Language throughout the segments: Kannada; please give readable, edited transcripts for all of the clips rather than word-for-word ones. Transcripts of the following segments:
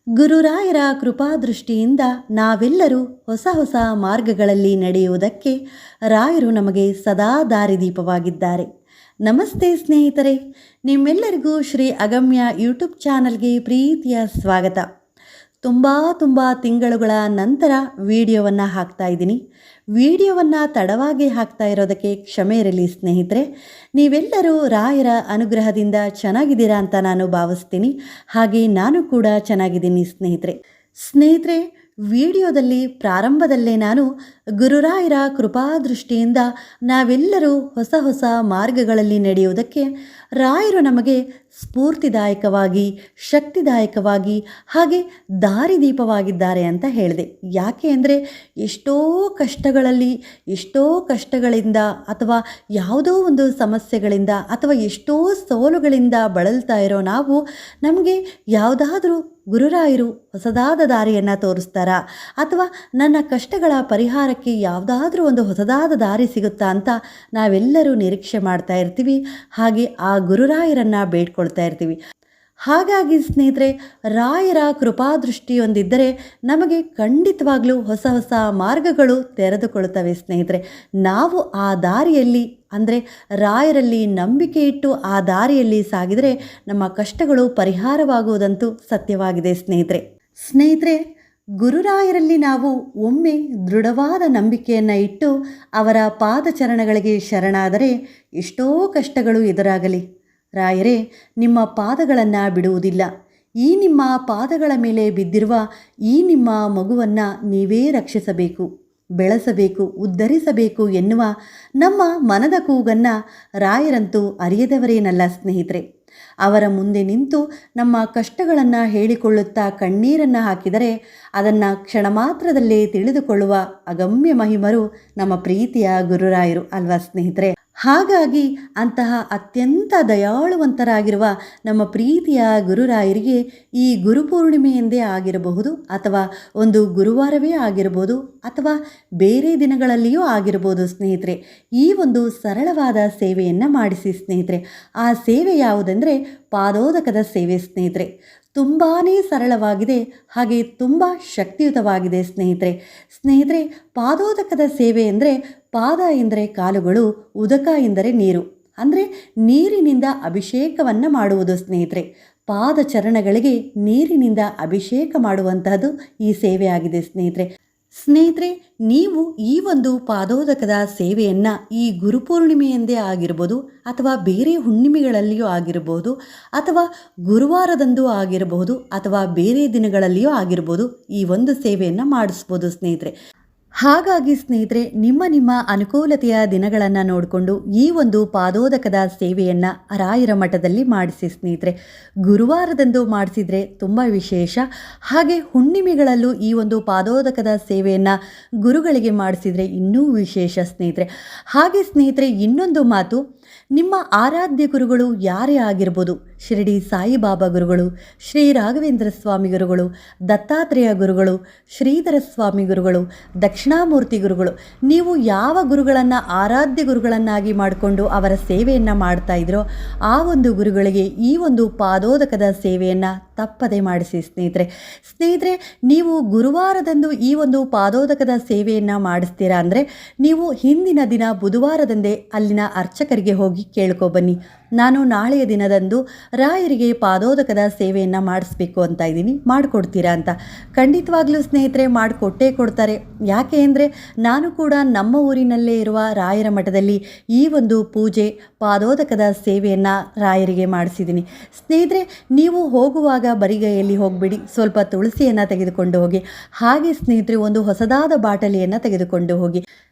ಗುರುರಾಯರ ಕೃಪಾದೃಷ್ಟಿಯಿಂದ ನಾವೆಲ್ಲರೂ ಹೊಸ ಹೊಸ ಮಾರ್ಗಗಳಲ್ಲಿ ನಡೆಯುವುದಕ್ಕೆ ರಾಯರು ನಮಗೆ ಸದಾ ದಾರಿದೀಪವಾಗಿದ್ದಾರೆ. ನಮಸ್ತೆ ಸ್ನೇಹಿತರೆ, ನಿಮ್ಮೆಲ್ಲರಿಗೂ ಶ್ರೀ ಅಗಮ್ಯ ಯೂಟ್ಯೂಬ್ ಚಾನಲ್ಗೆ ಪ್ರೀತಿಯ ಸ್ವಾಗತ. ತುಂಬ ತಿಂಗಳುಗಳ ನಂತರ ವಿಡಿಯೋವನ್ನು ಹಾಕ್ತಾ ಇದ್ದೀನಿ. ವಿಡಿಯೋವನ್ನು ತಡವಾಗಿ ಹಾಕ್ತಾ ಇರೋದಕ್ಕೆ ಕ್ಷಮೆ ಇರಲಿ ಸ್ನೇಹಿತರೆ. ನೀವೆಲ್ಲರೂ ರಾಯರ ಅನುಗ್ರಹದಿಂದ ಚೆನ್ನಾಗಿದ್ದೀರಾ ಅಂತ ನಾನು ಭಾವಿಸ್ತೀನಿ. ಹಾಗೆ ನಾನು ಕೂಡ ಚೆನ್ನಾಗಿದ್ದೀನಿ ಸ್ನೇಹಿತರೆ. ವಿಡಿಯೋದಲ್ಲಿ ಪ್ರಾರಂಭದಲ್ಲೇ ನಾನು ಗುರುರಾಯರ ಕೃಪಾದೃಷ್ಟಿಯಿಂದ ನಾವೆಲ್ಲರೂ ಹೊಸ ಹೊಸ ಮಾರ್ಗಗಳಲ್ಲಿ ನಡೆಯುವುದಕ್ಕೆ ರಾಯರು ನಮಗೆ ಸ್ಫೂರ್ತಿದಾಯಕವಾಗಿ, ಶಕ್ತಿದಾಯಕವಾಗಿ ಹಾಗೆ ದಾರಿದೀಪವಾಗಿದ್ದಾರೆ ಅಂತ ಹೇಳಿದೆ. ಯಾಕೆ ಅಂದರೆ ಎಷ್ಟೋ ಕಷ್ಟಗಳಿಂದ ಅಥವಾ ಯಾವುದೋ ಒಂದು ಸಮಸ್ಯೆಗಳಿಂದ ಅಥವಾ ಎಷ್ಟೋ ಸೋಲುಗಳಿಂದ ಬಳಲ್ತಾ ಇರೋ ನಾವು, ನಮಗೆ ಯಾವುದಾದ್ರೂ ಗುರುರಾಯರು ಹೊಸದಾದ ದಾರಿಯನ್ನು ತೋರಿಸ್ತಾರಾ ಅಥವಾ ನನ್ನ ಕಷ್ಟಗಳ ಪರಿಹಾರಕ್ಕೆ ಯಾವುದಾದ್ರೂ ಒಂದು ಹೊಸದಾದ ದಾರಿ ಸಿಗುತ್ತಾ ಅಂತ ನಾವೆಲ್ಲರೂ ನಿರೀಕ್ಷೆ ಮಾಡ್ತಾ ಇರ್ತೀವಿ. ಹಾಗೆ ಆ ಗುರುರಾಯರನ್ನು ಬೇಡ್ಕೊಳ್ತಾ ಇರ್ತೀವಿ. ಹಾಗಾಗಿ ಸ್ನೇಹಿತರೆ, ರಾಯರ ಕೃಪಾದೃಷ್ಟಿಯೊಂದಿದ್ದರೆ ನಮಗೆ ಖಂಡಿತವಾಗ್ಲೂ ಹೊಸ ಹೊಸ ಮಾರ್ಗಗಳು ತೆರೆದುಕೊಳ್ಳುತ್ತವೆ ಸ್ನೇಹಿತರೆ. ನಾವು ಆ ದಾರಿಯಲ್ಲಿ ಅಂದರೆ ರಾಯರಲ್ಲಿ ನಂಬಿಕೆ ಇಟ್ಟು ಆ ದಾರಿಯಲ್ಲಿ ಸಾಗಿದರೆ ನಮ್ಮ ಕಷ್ಟಗಳು ಪರಿಹಾರವಾಗುವುದಂತೂ ಸತ್ಯವಾಗಿದೆ ಸ್ನೇಹಿತರೆ. ಗುರುರಾಯರಲ್ಲಿ ನಾವು ಒಮ್ಮೆ ದೃಢವಾದ ನಂಬಿಕೆಯನ್ನು ಇಟ್ಟು ಅವರ ಪಾದಚರಣಗಳಿಗೆ ಶರಣಾದರೆ ಎಷ್ಟೋ ಕಷ್ಟಗಳು ಎದುರಾಗಲಿ ರಾಯರೇ ನಿಮ್ಮ ಪಾದಗಳನ್ನು ಬಿಡುವುದಿಲ್ಲ, ಈ ನಿಮ್ಮ ಪಾದಗಳ ಮೇಲೆ ಬಿದ್ದಿರುವ ಈ ನಿಮ್ಮ ಮಗುವನ್ನು ನೀವೇ ರಕ್ಷಿಸಬೇಕು, ಬೆಳೆಸಬೇಕು, ಉದ್ಧರಿಸಬೇಕು ಎನ್ನುವ ನಮ್ಮ ಮನದ ಕೂಗನ್ನು ರಾಯರಂತೂ ಅರಿಯದವರೇನಲ್ಲ ಸ್ನೇಹಿತರೆ. ಅವರ ಮುಂದೆ ನಿಂತು ನಮ್ಮ ಕಷ್ಟಗಳನ್ನು ಹೇಳಿಕೊಳ್ಳುತ್ತಾ ಕಣ್ಣೀರನ್ನು ಹಾಕಿದರೆ ಅದನ್ನು ಕ್ಷಣ ಮಾತ್ರದಲ್ಲೇ ತಿಳಿದುಕೊಳ್ಳುವ ಅಗಮ್ಯ ಮಹಿಮರು ನಮ್ಮ ಪ್ರೀತಿಯ ಗುರುರಾಯರು ಅಲ್ವಾ ಸ್ನೇಹಿತರೆ. ಹಾಗಾಗಿ ಅಂತಹ ಅತ್ಯಂತ ದಯಾಳುವಂತರಾಗಿರುವ ನಮ್ಮ ಪ್ರೀತಿಯ ಗುರುರಾಯರಿಗೆ ಈ ಗುರುಪೂರ್ಣಿಮೆಯೆಂದೇ ಆಗಿರಬಹುದು ಅಥವಾ ಒಂದು ಗುರುವಾರವೇ ಆಗಿರಬಹುದು ಅಥವಾ ಬೇರೆ ದಿನಗಳಲ್ಲಿಯೂ ಆಗಿರಬಹುದು ಸ್ನೇಹಿತರೆ, ಈ ಒಂದು ಸರಳವಾದ ಸೇವೆಯನ್ನು ಮಾಡಿಸಿ ಸ್ನೇಹಿತರೆ. ಆ ಸೇವೆ ಯಾವುದೆಂದರೆ ಪಾದೋದಕದ ಸೇವೆ ಸ್ನೇಹಿತರೆ. ತುಂಬಾ ಸರಳವಾಗಿದೆ ಹಾಗೆ ತುಂಬ ಶಕ್ತಿಯುತವಾಗಿದೆ ಸ್ನೇಹಿತರೆ. ಪಾದೋದಕದ ಸೇವೆ ಎಂದರೆ ಪಾದ ಎಂದರೆ ಕಾಲುಗಳು, ಉದಕ ಎಂದರೆ ನೀರು, ಅಂದರೆ ನೀರಿನಿಂದ ಅಭಿಷೇಕವನ್ನು ಮಾಡುವುದು ಸ್ನೇಹಿತರೆ. ಪಾದಚರಣಗಳಿಗೆ ನೀರಿನಿಂದ ಅಭಿಷೇಕ ಮಾಡುವಂತಹದ್ದು ಈ ಸೇವೆ ಆಗಿದೆ ಸ್ನೇಹಿತರೆ. ನೀವು ಈ ಒಂದು ಪಾದೋದಕದ ಸೇವೆಯನ್ನು ಈ ಗುರುಪೂರ್ಣಿಮೆಯೆಂದೇ ಆಗಿರ್ಬೋದು ಅಥವಾ ಬೇರೆ ಹುಣ್ಣಿಮೆಗಳಲ್ಲಿಯೂ ಆಗಿರ್ಬೋದು ಅಥವಾ ಗುರುವಾರದಂದು ಆಗಿರಬಹುದು ಅಥವಾ ಬೇರೆ ದಿನಗಳಲ್ಲಿಯೂ ಆಗಿರ್ಬೋದು, ಈ ಒಂದು ಸೇವೆಯನ್ನು ಮಾಡಿಸ್ಬೋದು ಸ್ನೇಹಿತರೆ. ಹಾಗಾಗಿ ಸ್ನೇಹಿತರೆ, ನಿಮ್ಮ ಅನುಕೂಲತೆಯ ದಿನಗಳನ್ನು ನೋಡಿಕೊಂಡು ಈ ಒಂದು ಪಾದೋದಕದ ಸೇವೆಯನ್ನು ರಾಯರ ಮಠದಲ್ಲಿ ಮಾಡಿಸಿ ಸ್ನೇಹಿತರೆ. ಗುರುವಾರದಂದು ಮಾಡಿಸಿದರೆ ತುಂಬ ವಿಶೇಷ. ಹಾಗೆ ಹುಣ್ಣಿಮೆಗಳಲ್ಲೂ ಈ ಒಂದು ಪಾದೋದಕದ ಸೇವೆಯನ್ನು ಗುರುಗಳಿಗೆ ಮಾಡಿಸಿದರೆ ಇನ್ನೂ ವಿಶೇಷ ಸ್ನೇಹಿತರೆ. ಹಾಗೆ ಸ್ನೇಹಿತರೆ, ಇನ್ನೊಂದು ಮಾತು, ನಿಮ್ಮ ಆರಾಧ್ಯ ಗುರುಗಳು ಯಾರೇ ಆಗಿರ್ಬೋದು, ಶಿರಡಿ ಸಾಯಿಬಾಬಾ ಗುರುಗಳು, ಶ್ರೀ ರಾಘವೇಂದ್ರ ಸ್ವಾಮಿ ಗುರುಗಳು, ದತ್ತಾತ್ರೇಯ ಗುರುಗಳು, ಶ್ರೀಧರ ಸ್ವಾಮಿ ಗುರುಗಳು, ದಕ್ಷಿಣಾಮೂರ್ತಿ ಗುರುಗಳು, ನೀವು ಯಾವ ಗುರುಗಳನ್ನು ಆರಾಧ್ಯ ಗುರುಗಳನ್ನಾಗಿ ಮಾಡಿಕೊಂಡು ಅವರ ಸೇವೆಯನ್ನು ಮಾಡ್ತಾ ಇದ್ರೋ ಆ ಒಂದು ಗುರುಗಳಿಗೆ ಈ ಒಂದು ಪಾದೋದಕದ ಸೇವೆಯನ್ನು ತಪ್ಪದೆ ಮಾಡಿಸಿ ಸ್ನೇಹಿತರೆ. ನೀವು ಗುರುವಾರದಂದು ಈ ಒಂದು ಪಾದೋದಕದ ಸೇವೆಯನ್ನು ಮಾಡಿಸ್ತೀರಾ ಅಂದರೆ ನೀವು ಹಿಂದಿನ ದಿನ ಬುಧವಾರದಂದೇ ಅಲ್ಲಿನ ಅರ್ಚಕರಿಗೆ ಹೋಗಿ ಕೇಳ್ಕೊಬನ್ನಿ, ನಾನು ನಾಳೆಯ ದಿನದಂದು ರಾಯರಿಗೆ ಪಾದೋದಕದ ಸೇವೆಯನ್ನು ಮಾಡಿಸ್ಬೇಕು ಅಂತ ಇದ್ದೀನಿ, ಮಾಡಿಕೊಡ್ತೀರಾ ಅಂತ. ಖಂಡಿತವಾಗ್ಲೂ ಸ್ನೇಹಿತರೆ ಮಾಡಿಕೊಟ್ಟೇ ಕೊಡ್ತಾರೆ. ಯಾಕೆ ಅಂದರೆ ನಾನು ಕೂಡ ನಮ್ಮ ಊರಿನಲ್ಲೇ ಇರುವ ರಾಯರ ಮಠದಲ್ಲಿ ಈ ಒಂದು ಪೂಜೆ ಪಾದೋದಕದ ಸೇವೆಯನ್ನು ರಾಯರಿಗೆ ಮಾಡಿಸಿದ್ದೀನಿ ಸ್ನೇಹಿತರೆ. ನೀವು ಹೋಗುವಾಗ ಬರಿಗೈಯಲ್ಲಿ ಹೋಗಬೇಡಿ, ಸ್ವಲ್ಪ ತುಳಸಿಯನ್ನು ತೆಗೆದುಕೊಂಡು ಹೋಗಿ. ಹಾಗೆ ಸ್ನೇಹಿತರೆ, ಒಂದು ಹೊಸದಾದ ಬಾಟಲಿಯನ್ನು ತೆಗೆದುಕೊಂಡು ಹೋಗಿ.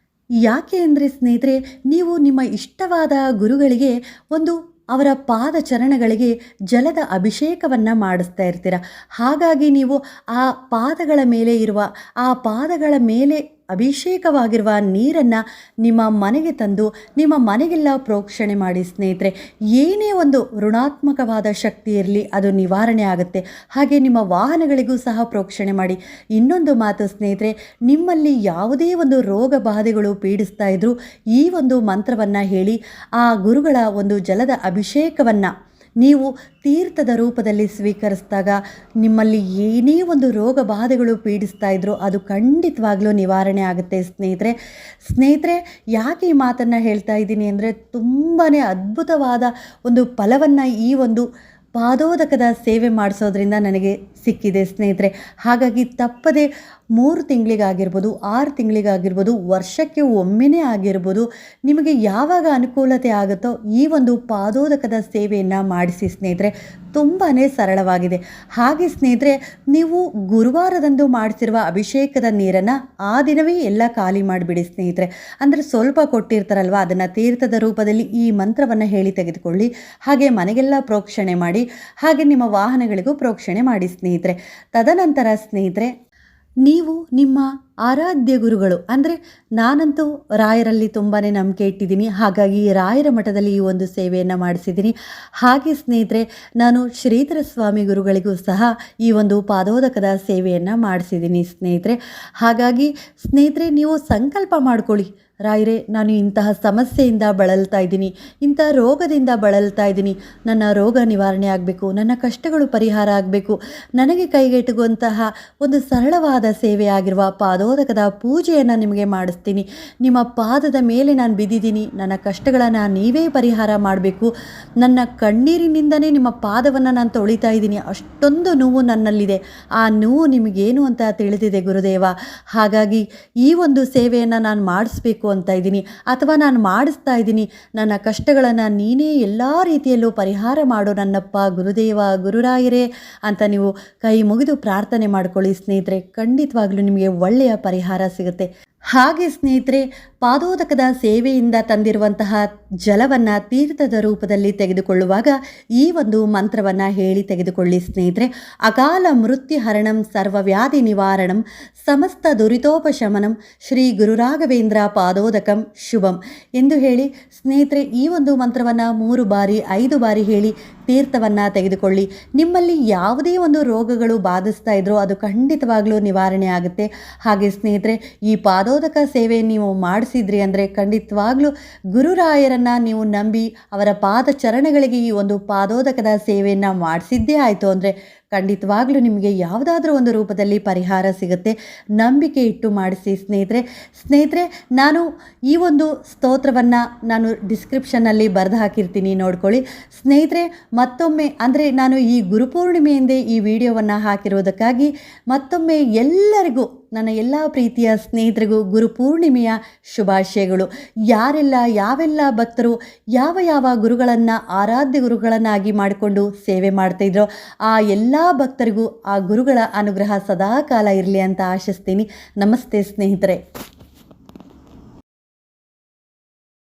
ಯಾಕೆ ಅಂದರೆ ಸ್ನೇಹಿತರೆ, ನೀವು ನಿಮ್ಮ ಇಷ್ಟವಾದ ಗುರುಗಳಿಗೆ ಒಂದು ಅವರ ಪಾದಚರಣಗಳಿಗೆ ಜಲದ ಅಭಿಷೇಕವನ್ನು ಮಾಡಿಸ್ತಾ ಇರ್ತೀರ. ಹಾಗಾಗಿ ನೀವು ಆ ಪಾದಗಳ ಮೇಲೆ ಅಭಿಷೇಕವಾಗಿರುವ ನೀರನ್ನು ನಿಮ್ಮ ಮನೆಗೆ ತಂದು ನಿಮ್ಮ ಮನೆಗೆಲ್ಲ ಪ್ರೋಕ್ಷಣೆ ಮಾಡಿ ಸ್ನೇಹಿತರೆ. ಏನೇ ಒಂದು ಋಣಾತ್ಮಕವಾದ ಶಕ್ತಿ ಇರಲಿ ಅದು ನಿವಾರಣೆ ಆಗುತ್ತೆ. ಹಾಗೆ ನಿಮ್ಮ ವಾಹನಗಳಿಗೂ ಸಹ ಪ್ರೋಕ್ಷಣೆ ಮಾಡಿ. ಇನ್ನೊಂದು ಮಾತು ಸ್ನೇಹಿತರೆ, ನಿಮ್ಮಲ್ಲಿ ಯಾವುದೇ ಒಂದು ರೋಗ ಬಾಧೆಗಳು ಪೀಡಿಸ್ತಾ ಇದ್ದರೂ ಈ ಒಂದು ಮಂತ್ರವನ್ನು ಹೇಳಿ ಆ ಗುರುಗಳ ಒಂದು ಜಲದ ಅಭಿಷೇಕವನ್ನು ನೀವು ತೀರ್ಥದ ರೂಪದಲ್ಲಿ ಸ್ವೀಕರಿಸಿದಾಗ ನಿಮ್ಮಲ್ಲಿ ಏನೇ ಒಂದು ರೋಗ ಬಾಧೆಗಳು ಪೀಡಿಸ್ತಾ ಇದ್ರೂ ಅದು ಖಂಡಿತವಾಗ್ಲೂ ನಿವಾರಣೆ ಆಗುತ್ತೆ ಸ್ನೇಹಿತರೆ ಯಾಕೆ ಈ ಮಾತನ್ನು ಹೇಳ್ತಾ ಇದ್ದೀನಿ ಅಂದರೆ ತುಂಬಾ ಅದ್ಭುತವಾದ ಒಂದು ಫಲವನ್ನು ಈ ಒಂದು ಪಾದೋದಕದ ಸೇವೆ ಮಾಡಿಸೋದ್ರಿಂದ ನನಗೆ ಸಿಕ್ಕಿದೆ ಸ್ನೇಹಿತರೆ. ಹಾಗಾಗಿ ತಪ್ಪದೆ 3 ತಿಂಗಳಿಗಾಗಿರ್ಬೋದು, 6 ತಿಂಗಳಿಗಾಗಿರ್ಬೋದು, ವರ್ಷಕ್ಕೆ ಒಮ್ಮೆನೇ ಆಗಿರ್ಬೋದು, ನಿಮಗೆ ಯಾವಾಗ ಅನುಕೂಲತೆ ಆಗುತ್ತೋ ಈ ಒಂದು ಪಾದೋದಕದ ಸೇವೆಯನ್ನು ಮಾಡಿಸಿ ಸ್ನೇಹಿತರೆ. ತುಂಬಾ ಸರಳವಾಗಿದೆ. ಹಾಗೆ ಸ್ನೇಹಿತರೆ, ನೀವು ಗುರುವಾರದಂದು ಮಾಡಿಸಿರುವ ಅಭಿಷೇಕದ ನೀರನ್ನು ಆ ದಿನವೇ ಎಲ್ಲ ಖಾಲಿ ಮಾಡಿಬಿಡಿ ಸ್ನೇಹಿತರೆ. ಅಂದರೆ ಸ್ವಲ್ಪ ಕೊಟ್ಟಿರ್ತಾರಲ್ವ, ಅದನ್ನು ತೀರ್ಥದ ರೂಪದಲ್ಲಿ ಈ ಮಂತ್ರವನ್ನು ಹೇಳಿ ತೆಗೆದುಕೊಳ್ಳಿ. ಹಾಗೆ ಮನೆಗೆಲ್ಲ ಪ್ರೋಕ್ಷಣೆ ಮಾಡಿ, ಹಾಗೆ ನಿಮ್ಮ ವಾಹನಗಳಿಗೂ ಪ್ರೋಕ್ಷಣೆ ಮಾಡಿ ಸ್ನೇಹಿತರೆ. ತದನಂತರ ಸ್ನೇಹಿತರೆ, ನೀವು ನಿಮ್ಮ ಆರಾಧ್ಯ ಗುರುಗಳು ಅಂದರೆ ನಾನಂತೂ ರಾಯರಲ್ಲಿ ತುಂಬಾ ನಂಬಿಕೆ ಇಟ್ಟಿದ್ದೀನಿ. ಹಾಗಾಗಿ ರಾಯರ ಮಠದಲ್ಲಿ ಈ ಒಂದು ಸೇವೆಯನ್ನು ಮಾಡಿಸಿದ್ದೀನಿ. ಹಾಗೆ ಸ್ನೇಹಿತರೆ, ನಾನು ಶ್ರೀಧರ ಸ್ವಾಮಿ ಗುರುಗಳಿಗೂ ಸಹ ಈ ಒಂದು ಪಾದೋದಕದ ಸೇವೆಯನ್ನು ಮಾಡಿಸಿದ್ದೀನಿ ಸ್ನೇಹಿತರೆ. ಹಾಗಾಗಿ ಸ್ನೇಹಿತರೆ, ನೀವು ಸಂಕಲ್ಪ ಮಾಡ್ಕೊಳ್ಳಿ, ರಾಯರೇ ನಾನು ಇಂತಹ ಸಮಸ್ಯೆಯಿಂದ ಬಳಲ್ತಾ ಇದ್ದೀನಿ, ಇಂಥ ರೋಗದಿಂದ ಬಳಲ್ತಾ ಇದ್ದೀನಿ, ನನ್ನ ರೋಗ ನಿವಾರಣೆ ಆಗಬೇಕು, ನನ್ನ ಕಷ್ಟಗಳು ಪರಿಹಾರ ಆಗಬೇಕು, ನನಗೆ ಕೈಗೆಟುಕುವಂತಹ ಒಂದು ಸರಳವಾದ ಸೇವೆ ಆಗಿರುವ ಪಾದೋದಕದ ಪೂಜೆಯನ್ನು ನಿಮಗೆ ಮಾಡಿಸ್ತೀನಿ. ನಿಮ್ಮ ಪಾದದ ಮೇಲೆ ನಾನು ಬಿದ್ದಿದ್ದೀನಿ, ನನ್ನ ಕಷ್ಟಗಳನ್ನು ನೀವೇ ಪರಿಹಾರ ಮಾಡಬೇಕು, ನನ್ನ ಕಣ್ಣೀರಿನಿಂದನೇ ನಿಮ್ಮ ಪಾದವನ್ನು ನಾನು ತೊಳಿತಾ ಇದ್ದೀನಿ, ಅಷ್ಟೊಂದು ನೋವು ನನ್ನಲ್ಲಿದೆ, ಆ ನೋವು ನಿಮಗೇನು ಅಂತ ತಿಳಿದಿದೆ ಗುರುದೇವ. ಹಾಗಾಗಿ ಈ ಒಂದು ಸೇವೆಯನ್ನು ನಾನು ಮಾಡಿಸ್ಬೇಕು ಅಂತ ಇದ್ದೀನಿ, ಅಥವಾ ನಾನು ಮಾಡಿಸ್ತಾ ಇದ್ದೀನಿ, ನನ್ನ ಕಷ್ಟಗಳನ್ನು ನೀನೇ ಎಲ್ಲ ರೀತಿಯಲ್ಲೂ ಪರಿಹಾರ ಮಾಡು ನನ್ನಪ್ಪ ಗುರುದೇವ ಗುರುರಾಯರೇ ಅಂತ ನೀವು ಕೈ ಮುಗಿದು ಪ್ರಾರ್ಥನೆ ಮಾಡ್ಕೊಳ್ಳಿ ಸ್ನೇಹಿತರೆ. ಖಂಡಿತವಾಗ್ಲೂ ನಿಮಗೆ ಒಳ್ಳೆಯ ಪರಿಹಾರ ಸಿಗುತ್ತೆ. ಹಾಗೆ ಸ್ನೇಹಿತರೆ, ಪಾದೋದಕದ ಸೇವೆಯಿಂದ ತಂದಿರುವಂತಹ ಜಲವನ್ನು ತೀರ್ಥದ ರೂಪದಲ್ಲಿ ತೆಗೆದುಕೊಳ್ಳುವಾಗ ಈ ಒಂದು ಮಂತ್ರವನ್ನು ಹೇಳಿ ತೆಗೆದುಕೊಳ್ಳಿ ಸ್ನೇಹಿತರೆ. ಅಕಾಲ ಮೃತ್ಯುಹರಣಂ ಸರ್ವವ್ಯಾಧಿ ನಿವಾರಣಂ ಸಮಸ್ತ ದುರಿತೋಪಶಮನಂ ಶ್ರೀ ಗುರುರಾಘವೇಂದ್ರ ಪಾದೋದಕಂ ಶುಭಂ ಎಂದು ಹೇಳಿ ಸ್ನೇಹಿತರೆ, ಈ ಒಂದು ಮಂತ್ರವನ್ನು 3 ಬಾರಿ 5 ಬಾರಿ ಹೇಳಿ ತೀರ್ಥವನ್ನು ತೆಗೆದುಕೊಳ್ಳಿ. ನಿಮ್ಮಲ್ಲಿ ಯಾವುದೇ ಒಂದು ರೋಗಗಳು ಬಾಧಿಸ್ತಾ ಇದ್ರೋ ಅದು ಖಂಡಿತವಾಗ್ಲೂ ನಿವಾರಣೆ ಆಗುತ್ತೆ. ಹಾಗೆ ಸ್ನೇಹಿತರೆ, ಈ ಪಾದೋದಕ ಸೇವೆ ನೀವು ಮಾಡಿಸಿದ್ರಿ ಅಂದರೆ ಖಂಡಿತವಾಗ್ಲೂ ಗುರುರಾಯರನ್ನು ನೀವು ನಂಬಿ ಅವರ ಪಾದಚರಣಗಳಿಗೆ ಈ ಒಂದು ಪಾದೋದಕದ ಸೇವೆಯನ್ನು ಮಾಡಿಸಿದ್ದೇ ಆಯಿತು ಅಂದರೆ ಖಂಡಿತವಾಗ್ಲೂ ನಿಮಗೆ ಯಾವುದಾದ್ರೂ ಒಂದು ರೂಪದಲ್ಲಿ ಪರಿಹಾರ ಸಿಗುತ್ತೆ. ನಂಬಿಕೆ ಇಟ್ಟು ಮಾಡಿಸಿ ಸ್ನೇಹಿತರೆ. ನಾನು ಈ ಒಂದು ಸ್ತೋತ್ರವನ್ನು ನಾನು ಡಿಸ್ಕ್ರಿಪ್ಷನ್ನಲ್ಲಿ ಬರೆದು ಹಾಕಿರ್ತೀನಿ, ನೋಡ್ಕೊಳ್ಳಿ ಸ್ನೇಹಿತರೆ. ಮತ್ತೊಮ್ಮೆ ಅಂದರೆ ನಾನು ಈ ಗುರುಪೂರ್ಣಿಮೆಯಿಂದೇ ಈ ವಿಡಿಯೋವನ್ನು ಹಾಕಿರೋದಕ್ಕಾಗಿ ಮತ್ತೊಮ್ಮೆ ಎಲ್ಲರಿಗೂ, ನನ್ನ ಎಲ್ಲ ಪ್ರೀತಿಯ ಸ್ನೇಹಿತರಿಗೂ ಗುರುಪೂರ್ಣಿಮೆಯ ಶುಭಾಶಯಗಳು. ಯಾವೆಲ್ಲ ಭಕ್ತರು ಯಾವ ಗುರುಗಳನ್ನು ಆರಾಧ್ಯ ಗುರುಗಳನ್ನಾಗಿ ಮಾಡಿಕೊಂಡು ಸೇವೆ ಮಾಡ್ತಾಯಿದ್ರೋ ಆ ಎಲ್ಲ ಭಕ್ತರಿಗೂ ಆ ಗುರುಗಳ ಅನುಗ್ರಹ ಸದಾ ಕಾಲ ಇರಲಿ ಅಂತ ಆಶಿಸ್ತೀನಿ. ನಮಸ್ತೆ ಸ್ನೇಹಿತರೆ.